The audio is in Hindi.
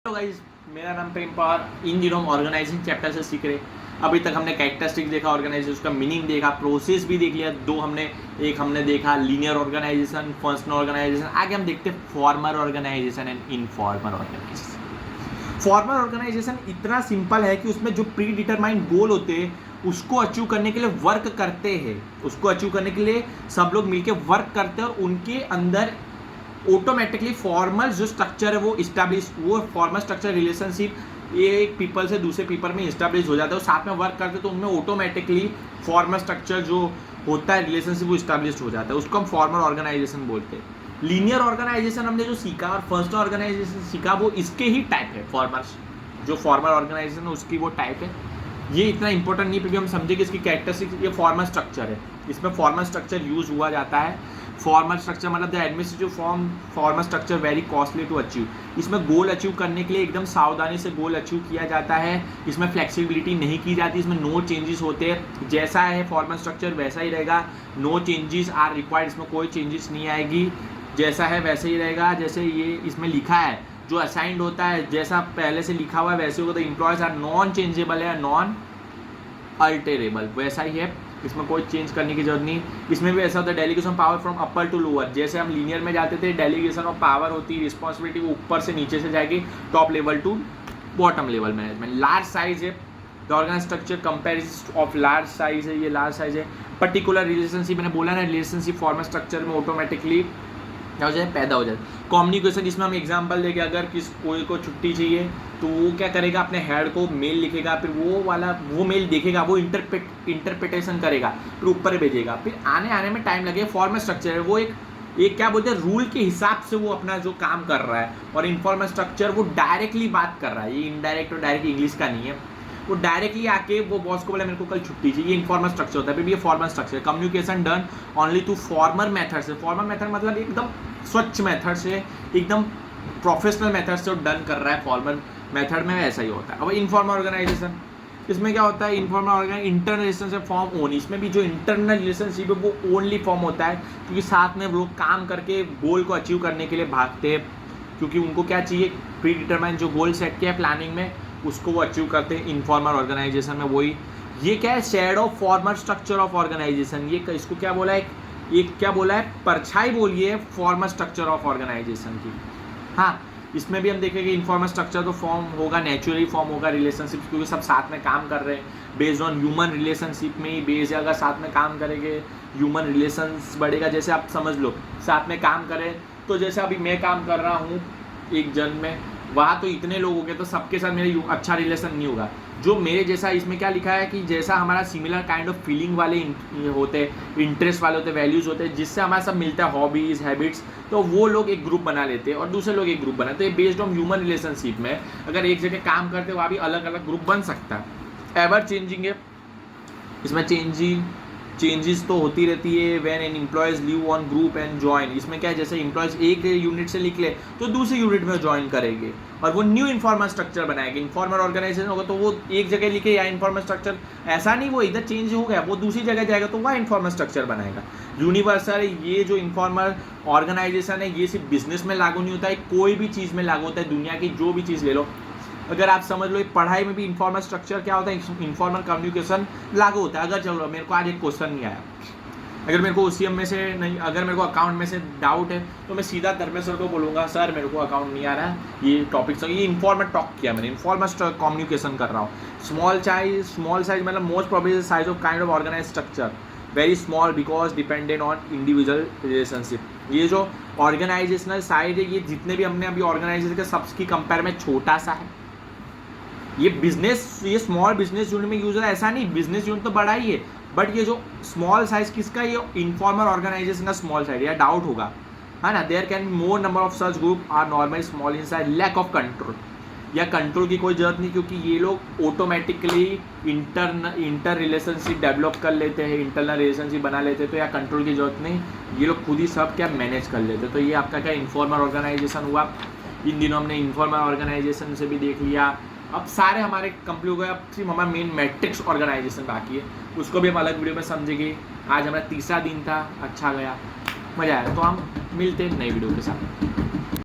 हेलो गाइस, मेरा नाम प्रेम पवार। इन दिनों हम ऑर्गेनाइजिंग चैप्टर से सीख रहे। अभी तक हमने कैरेक्टरिस्टिक देखा, ऑर्गेनाइजेशन उसका मीनिंग देखा, प्रोसेस भी देख लिया। एक हमने देखा लीनियर ऑर्गेनाइजेशन, फंक्शनल ऑर्गेनाइजेशन। आगे हम देखते हैं formal organisation and informal organisation. Formal organisation इतना सिंपल है कि उसमें जो प्री डिटरमाइंड गोल होते हैं उसको अचीव करने के लिए वर्क करते हैं। उसको अचीव करने के लिए सब लोग मिलकर वर्क करते हैं और उनके अंदर ऑटोमेटिकली फॉर्मल जो स्ट्रक्चर है वो इस्टेब्लिश, वो फॉर्मल स्ट्रक्चर रिलेशनशिप एक पीपल से दूसरे पीपल में इस्टेब्लिश हो जाता है। साथ में वर्क करते तो उनमें ऑटोमेटिकली फॉर्मल स्ट्रक्चर जो होता है रिलेशनशिप वो इस्टेब्लिश हो जाता है। उसको हम फॉर्मल ऑर्गेनाइजेशन बोलते हैं। लीनियर ऑर्गेनाइजेशन हमने जो सीखा और फंक्शनल ऑर्गेनाइजेशन सीखा वो इसके ही टाइप है। फॉर्मल जो फॉर्मल ऑर्गेनाइजेशन है उसकी वो टाइप है। ये इतना इंपॉर्टेंट नहीं क्योंकि हम समझे कि इसकी कैरेक्टरिस्टिक ये फॉर्मल स्ट्रक्चर है। इसमें फॉर्मल स्ट्रक्चर यूज हुआ जाता है। फॉर्मल स्ट्रक्चर मतलब the administrative form formal structure very costly to achieve. इसमें गोल अचीव करने के लिए एकदम सावधानी से गोल अचीव किया जाता है। इसमें फ्लेक्सिबिलिटी नहीं की जाती। इसमें नो चेंजेस होते हैं। जैसा है फॉर्मल स्ट्रक्चर वैसा ही रहेगा। No changes are required. इसमें कोई चेंजेस नहीं आएगी। जैसा है वैसे ही रहेगा। जैसे ये इसमें लिखा है जो असाइंड होता है जैसा पहले से लिखा हुआ है वैसे होगा। तो एम्प्लॉयज आर नॉन चेंजेबल है, नॉन अल्टरेबल, वैसा ही है। इसमें कोई चेंज करने की जरूरत नहीं। इसमें भी ऐसा होता है delegation power from upper two lower. जैसे हम लीनियर में जाते थे डेलीगेशन ऑफ पावर होती है, रिस्पॉन्सिबिलिटी ऊपर से नीचे से जाएगी, top level to bottom level management. Large size है the organise structure comparison of large size है। ये लार्ज साइज है। पर्टिकुलर रिलेशनशिप मैंने बोला ना, रिलेशनशिप फॉर्मल स्ट्रक्चर में ऑटोमेटिकली क्या हो जाए, पैदा हो जाए। कम्युनिकेशन जिसमें हम एग्जांपल देंगे, अगर कोई को छुट्टी चाहिए तो वो क्या करेगा, अपने हेड को मेल लिखेगा, फिर वो मेल देखेगा, वो इंटरप्रिटेशन करेगा, फिर ऊपर भेजेगा, फिर आने में टाइम लगेगा। फॉर्मल स्ट्रक्चर है वो एक क्या बोलते हैं रूल के हिसाब से वो अपना जो काम कर रहा है। और इनफॉर्मल स्ट्रक्चर वो डायरेक्टली बात कर रहा है। ये इनडायरेक्ट और डायरेक्ट इंग्लिश का नहीं है। वो डायरेक्टली आके वो बॉस को बोला मेरे को कल छुट्टी चाहिए। ये इनफॉर्मल स्ट्रक्चर होता है। फिर भी ये formal structure. Communication done only to formal method से। फॉर्मल मेथड मतलब एकदम स्वच्छ मेथड से, एकदम प्रोफेशनल मेथड से डन कर रहा है। फॉर्मल मेथड में ऐसा ही होता है। अब इनफॉर्मल ऑर्गेनाइजेशन, इसमें क्या होता है, informal organisation internal relationship form own. इसमें भी जो इंटरनल रिलेशनशिप है वो ओनली फॉर्म होता है क्योंकि साथ में लोग काम करके गोल को अचीव करने के लिए भागते हैं। क्योंकि उनको क्या चाहिए, प्री डिटरमाइन जो गोल सेट किया है प्लानिंग में उसको वो अचीव करते हैं। इनफॉर्मल ऑर्गेनाइजेशन में वही ये क्या है, shadow formal structure of organisation. ये इसको क्या बोला है, एक क्या बोला है, परछाई बोलिए फॉर्मल स्ट्रक्चर ऑफ ऑर्गेनाइजेशन की। हाँ, इसमें भी हम देखेंगे इनफॉर्मल स्ट्रक्चर तो फॉर्म होगा, नेचुरली फॉर्म होगा रिलेशनशिप, क्योंकि सब साथ में काम कर रहे हैं। बेस्ड ऑन ह्यूमन रिलेशनशिप में ही बेस्ड है। अगर साथ में काम करेंगे ह्यूमन रिलेशंस बढ़ेगा। जैसे आप समझ लो साथ में काम करें तो जैसे अभी मैं काम कर रहा हूँ एक जन में, वहाँ तो इतने लोग हो गए तो सबके साथ मेरे अच्छा रिलेशन नहीं होगा। जो मेरे जैसा, इसमें क्या लिखा है कि जैसा हमारा सिमिलर काइंड ऑफ फीलिंग वाले होते हैं, इंटरेस्ट वाले होते हैं, वैल्यूज़ होते हैं, जिससे हमारा सब मिलता है, हॉबीज़ हैबिट्स, तो वो लोग एक ग्रुप बना लेते हैं और दूसरे लोग एक ग्रुप बनाते हैं। बेस्ड ऑन ह्यूमन रिलेशनशिप में अगर एक जगह काम करते हैं वहाँ भी अलग अलग ग्रुप बन सकता है। एवर चेंजिंग है इसमें, चेंजेस तो होती रहती है। When an employees leave on group and join, इसमें क्या है, जैसे एम्प्लॉयज एक यूनिट से निकले तो दूसरी यूनिट में ज्वाइन करेंगे और वो न्यू इन्फॉर्मल स्ट्रक्चर बनाएंगे। इन्फॉर्मल ऑर्गेनाइजेशन होगा तो वो एक जगह लिखे या इन्फॉर्मल स्ट्रक्चर, ऐसा नहीं वो इधर चेंज हो गया वो दूसरी जगह जाएगा तो वह इन्फॉर्मल स्ट्रक्चर बनाएगा। यूनिवर्सल ये जो इन्फॉर्मल ऑर्गेनाइजेशन है ये सिर्फ बिजनेस में लागू नहीं होता है, कोई भी चीज़ में लागू होता है। दुनिया की जो भी चीज़ ले लो, अगर आप समझ लो पढ़ाई में भी इन्फॉर्मल स्ट्रक्चर क्या होता है, इन्फॉर्मल कम्युनिकेशन लागू होता है। अगर चलो मेरे को आज एक क्वेश्चन नहीं आया, अगर मेरे को ओसीएम में से नहीं, अगर मेरे को अकाउंट में से डाउट है तो मैं सीधा धर्मेश सर को बोलूँगा सर मेरे को अकाउंट नहीं आ रहा है, ये टॉपिक से, ये इन्फॉर्मल टॉक किया मैंने, इन्फॉर्मल कम्युनिकेशन कर रहा हूँ। स्मॉल साइज मतलब most probably size of kind of organise structure, very small because dependent on individual relationship. ये जो ऑर्गेनाइजेशनल साइज है ये जितने भी हमने अभी ऑर्गेनाइजेशन के सबकी कंपेयर में छोटा सा है। ये बिजनेस, ये स्मॉल बिजनेस यूनिट में यूज है, ऐसा नहीं, बिजनेस यूनिट तो बड़ा ही है, बट ये जो स्मॉल साइज किसका, ये इनफॉर्मल ऑर्गेनाइजेशन का स्मॉल साइज, या डाउट होगा है ना। There can be more number of such group are normally small in size, lack of control, या कंट्रोल की कोई जरूरत नहीं क्योंकि ये लोग ऑटोमेटिकली इंटर रिलेशनशिप डेवलप कर लेते हैं, इंटरनल रिलेशनशिप बना लेते हैं, तो या कंट्रोल की जरूरत नहीं, ये लोग खुद ही सब क्या मैनेज कर लेते हैं। तो ये आपका क्या इनफॉर्मल ऑर्गेनाइजेशन हुआ। इन दिनों हमने इनफॉर्मल ऑर्गेनाइजेशन से भी देख लिया। अब सारे हमारे कंप्लीट हो गए। अब सिर्फ हमारा मेन मैट्रिक्स ऑर्गेनाइजेशन बाकी है, उसको भी हम अलग वीडियो में समझेंगे। आज हमारा तीसरा दिन था, अच्छा गया, मज़ा आया। तो हम मिलते हैं नई वीडियो के साथ।